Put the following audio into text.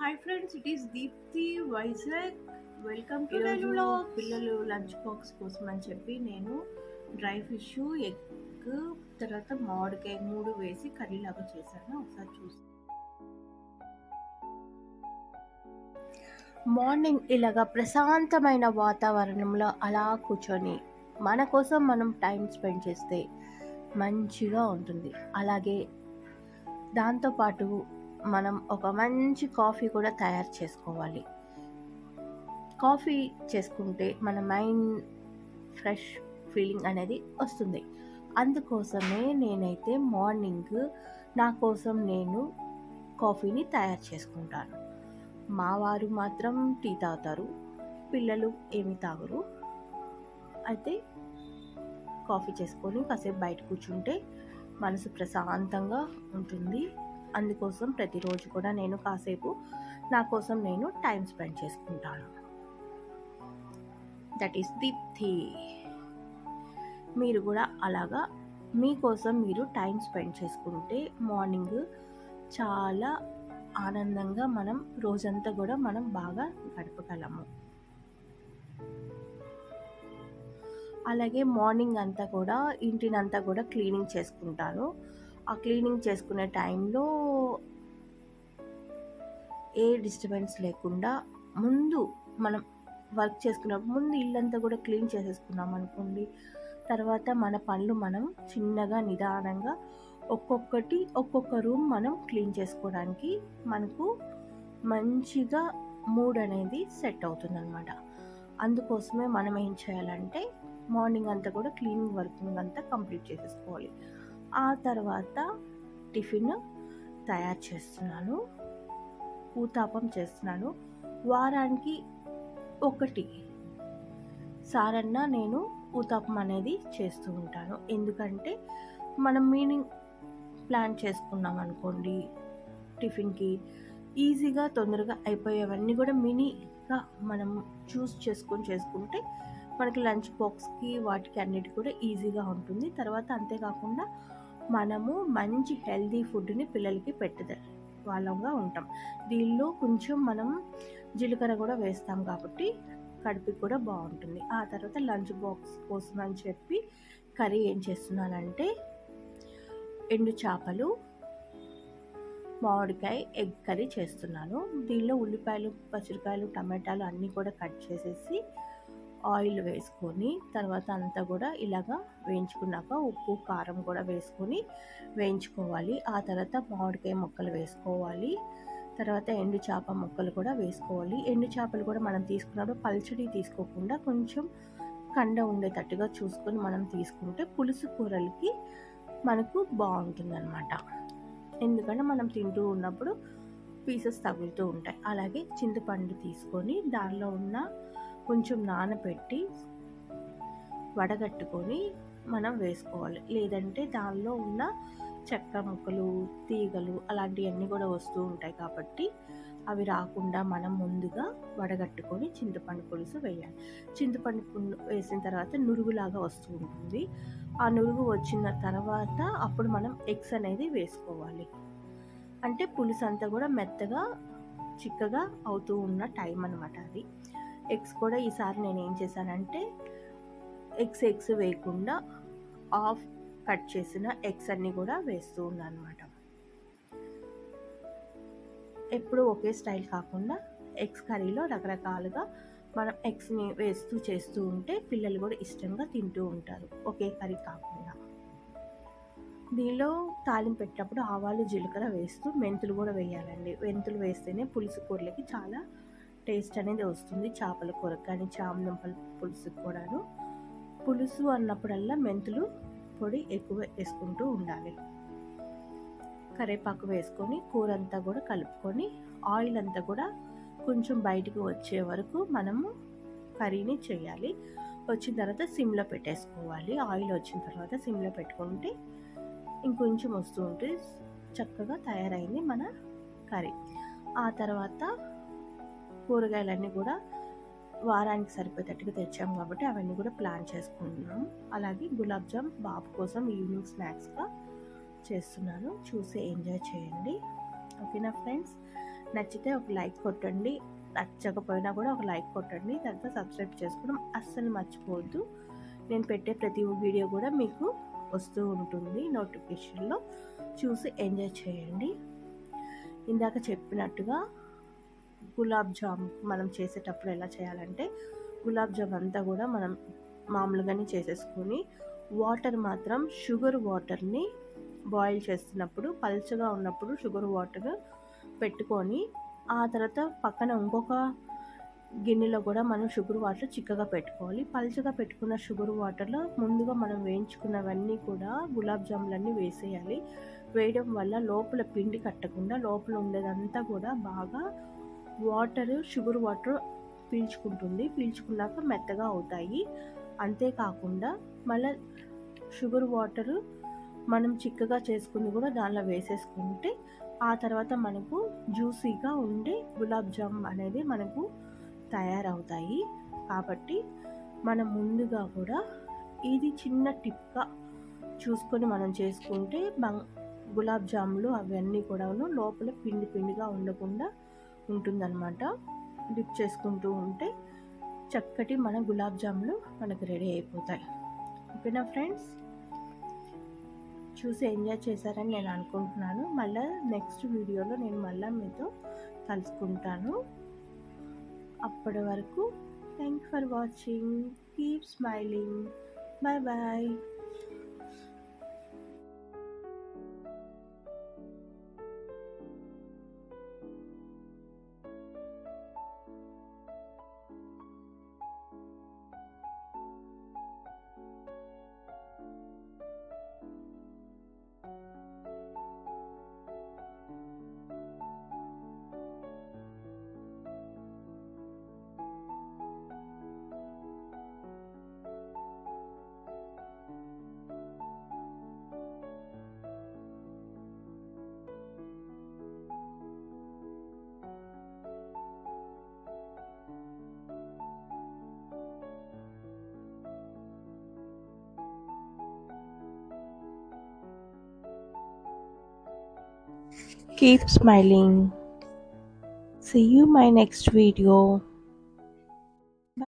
Hi friends, it is Deepthi Vizag. Welcome to ఈరోజు daily vlogs. పిల్లలు lunch box కోసం అని చెప్పి నేను డ్రై ఫిష్, ఎగ్, తర్వాత మామిడికాయ 3 వేసి కర్రీ లాగా చేశాను. ఒకసారి చూసి మార్నింగ్ ఇలాగా ప్రశాంతమైన వాతావరణంలో అలా కూర్చొని మన కోసం మనం టైం స్పెండ్ చేస్తే మంచిగా ఉంటుంది. అలాగే దాంతోపాటు మనం ఒక మంచి కాఫీ కూడా తయారు చేసుకోవాలి. కాఫీ చేసుకుంటే మన మైండ్ ఫ్రెష్ ఫీలింగ్ అనేది వస్తుంది. అందుకోసమే నేనైతే మార్నింగ్ నా కోసం నేను కాఫీని తయారు చేసుకుంటాను. మా వారు మాత్రం టీ తాగుతారు, పిల్లలు ఏమి తాగరు. అయితే కాఫీ చేసుకొని కాసేపు బయట కూర్చుంటే మనసు ప్రశాంతంగా ఉంటుంది. అందుకోసం ప్రతిరోజు కూడా నేను కాసేపు నా కోసం నేను టైం స్పెండ్ చేసుకుంటాను. That is Deepti. మీరు కూడా అలాగా మీకోసం మీరు టైం స్పెండ్ చేసుకుంటే మార్నింగ్ చాలా ఆనందంగా మనం రోజంతా కూడా మనం బాగా గడపగలము. అలాగే మార్నింగ్ అంతా కూడా ఇంటినంతా కూడా క్లీనింగ్ చేసుకుంటాను. ఆ క్లీనింగ్ చేసుకునే టైంలో ఏ డిస్టర్బెన్స్ లేకుండా ముందు మనం వర్క్ చేసుకున్నప్పుడు ముందు ఇల్లంతా కూడా క్లీన్ చేసేసుకున్నాం అనుకోండి, తర్వాత మన పనులు మనం చిన్నగా నిదానంగా ఒక్కొక్క రూమ్ మనం క్లీన్ చేసుకోవడానికి మనకు మంచిగా మూడ్ అనేది సెట్ అవుతుంది అనమాట. అందుకోసమే మనం ఏం చేయాలంటే మార్నింగ్ అంతా కూడా క్లీనింగ్ వర్కింగ్ అంతా కంప్లీట్ చేసేసుకోవాలి. ఆ తర్వాత టిఫిన్ తయారు చేస్తున్నాను, ఊతాపం చేస్తున్నాను. వారానికి ఒకటి సారన్నా నేను ఊతాపం అనేది చేస్తూ ఉంటాను. ఎందుకంటే మనం మీనింగ్ ప్లాన్ చేసుకున్నాం అనుకోండి, టిఫిన్కి ఈజీగా తొందరగా అయిపోయేవన్నీ కూడా మినీగా మనం చేసుకుంటే మనకి లంచ్ బాక్స్కి వాటికి అన్నిటి కూడా ఈజీగా ఉంటుంది. తర్వాత అంతేకాకుండా మనము మంచి హెల్దీ ఫుడ్ని పిల్లలకి పెట్టే వాళ్ళంగా ఉంటాం. దీనిలో కొంచెం మనం జీలకర్ర కూడా వేస్తాం కాబట్టి కడుపుకి కూడా బాగుంటుంది. ఆ తర్వాత లంచ్ బాక్స్ కోసం అని చెప్పి కర్రీ ఏం చేస్తున్నానంటే ఎండు చేపలు, మామిడికాయ, ఎగ్ కర్రీ చేస్తున్నాను. దీనిలో ఉల్లిపాయలు, పచ్చిమిరపకాయలు, టమాటాలు అన్నీ కూడా కట్ చేసేసి ఆయిల్ వేసుకొని తర్వాత అంతా కూడా ఇలాగా వేయించుకున్నాక ఉప్పు, కారం కూడా వేసుకొని వేయించుకోవాలి. ఆ తర్వాత మామిడికాయ ముక్కలు వేసుకోవాలి. తర్వాత ఎండు చేప ముక్కలు కూడా వేసుకోవాలి. ఎండు చేపలు కూడా మనం తీసుకున్నప్పుడు పల్చడి తీసుకోకుండా కొంచెం కండ ఉండేటట్టుగా చూసుకొని మనం తీసుకుంటే పులుసు కూరలకి మనకు బాగుంటుందన్నమాట. ఎందుకంటే మనం తింటూ ఉన్నప్పుడు పీసెస్ తగులుతూ ఉంటాయి. అలాగే చింతపండు తీసుకొని దానిలో ఉన్న కొంచెం నానబెట్టి వడగట్టుకొని మనం వేసుకోవాలి. లేదంటే దానిలో ఉన్న చెక్క ముక్కలు, తీగలు అలాంటివన్నీ కూడా వస్తూ ఉంటాయి కాబట్టి అవి రాకుండా మనం ముందుగా వడగట్టుకొని చింతపండు పులుసు వేయాలి. చింతపండు పులుసు వేసిన తర్వాత నురుగులాగా వస్తూ ఉంటుంది. ఆ నురుగు వచ్చిన తర్వాత అప్పుడు మనం ఎగ్స్ అనేది వేసుకోవాలి. అంటే పులుసు అంతా కూడా మెత్తగా చిక్కగా అవుతూ ఉన్న టైం అన్నమాట అది. ఎగ్స్ కూడా ఈసారి నేను ఏం చేశానంటే ఎగ్స్ వేయకుండా హాఫ్ కట్ చేసిన ఎగ్స్ అన్నీ కూడా వేస్తూ ఉన్నాను అనమాట. ఎప్పుడు ఒకే స్టైల్ కాకుండా ఎగ్స్ కర్రీలో రకరకాలుగా మనం ఎగ్స్ని వేస్తూ చేస్తూ ఉంటే పిల్లలు కూడా ఇష్టంగా తింటూ ఉంటారు, ఒకే కర్రీ కాకుండా. దీనిలో తాలింపు పెట్టినప్పుడు ఆవాలు, జీలకర్ర వేస్తూ మెంతులు కూడా వేయాలండి. మెంతులు వేస్తేనే పులుసు కూరలకి చాలా టేస్ట్ అనేది వస్తుంది. చేపల కూర కానీ చామదుంపల పులుసుకు కూడాను పులుసు అన్నప్పుడల్లా మెంతులు పొడి ఎక్కువ వేసుకుంటూ ఉండాలి. కరివేపాకు వేసుకొని కూర అంతా కూడా కలుపుకొని ఆయిల్ అంతా కూడా కొంచెం బయటికి వచ్చే వరకు మనము కర్రీని చేయాలి. వచ్చిన తర్వాత సిమ్లో పెట్టేసుకోవాలి. ఆయిల్ వచ్చిన తర్వాత సిమ్లో పెట్టుకుంటే ఇంకొంచెం వస్తూ ఉంటే చక్కగా తయారైంది మన కర్రీ. ఆ తర్వాత కూరగాయలన్నీ కూడా వారానికి సరిపోయేటట్టుగా తెచ్చాము కాబట్టి అవన్నీ కూడా ప్లాన్ చేసుకుంటున్నాం. అలాగే గులాబ్ జామ్ బాబు కోసం ఈవినింగ్ స్నాక్స్గా చేస్తున్నాను. చూసి ఎంజాయ్ చేయండి. ఓకేనా ఫ్రెండ్స్? నచ్చితే ఒక లైక్ కొట్టండి, నచ్చకపోయినా కూడా ఒక లైక్ కొట్టండి. తర్వాత సబ్స్క్రైబ్ చేసుకోవడం అస్సలు మర్చిపోవద్దు. నేను పెట్టే ప్రతి వీడియో కూడా మీకు వస్తూ ఉంటుంది నోటిఫికేషన్లో, చూసి ఎంజాయ్ చేయండి. ఇందాక చెప్పినట్టుగా గులాబ్ జామ్ మనం చేసేటప్పుడు ఎలా చేయాలంటే, గులాబ్ జామ్ అంతా కూడా మనం మామూలుగానే చేసేసుకొని వాటర్ మాత్రం షుగర్ వాటర్ని బాయిల్ చేస్తున్నప్పుడు పల్చగా ఉన్నప్పుడు షుగర్ వాటర్ పెట్టుకొని, ఆ తర్వాత పక్కన ఇంకొక గిన్నెలో కూడా మనం షుగర్ వాటర్ చిక్కగా పెట్టుకోవాలి. పల్చగా పెట్టుకున్న షుగర్ వాటర్లో ముందుగా మనం వేయించుకున్నవన్నీ కూడా గులాబ్ జాములన్నీ వేసేయాలి. వేయడం వల్ల లోపల పిండి కట్టకుండా లోపల ఉండేదంతా కూడా బాగా షుగర్ వాటర్ పీల్చుకున్నాక మెత్తగా అవుతాయి. అంతేకాకుండా మళ్ళీ షుగర్ వాటర్ మనం చిక్కగా చేసుకుని కూడా దానిలో వేసేసుకుంటే ఆ తర్వాత మనకు జ్యూసీగా ఉండే గులాబ్ జామ్ అనేది మనకు తయారవుతాయి. కాబట్టి మనం ముందుగా కూడా ఇది చిన్న టిప్గా చూసుకొని మనం చేసుకుంటే గులాబ్ జాములు అవన్నీ కూడా లోపల పిండిగా ఉండకుండా ఉంటుందన్నమాట. డిప్ చేసుకుంటూ ఉంటే చక్కటి మన గులాబ్ జాములు మనకు రెడీ అయిపోతాయి. ఓకేనా ఫ్రెండ్స్, చూసి ఎంజాయ్ చేశారని నేను అనుకుంటున్నాను. మళ్ళీ నెక్స్ట్ వీడియోలో నేను మళ్ళీ మీతో కలుసుకుంటాను. అప్పటి వరకు thank for watching. Keep smiling. Bye bye. Keep smiling. See you my next video.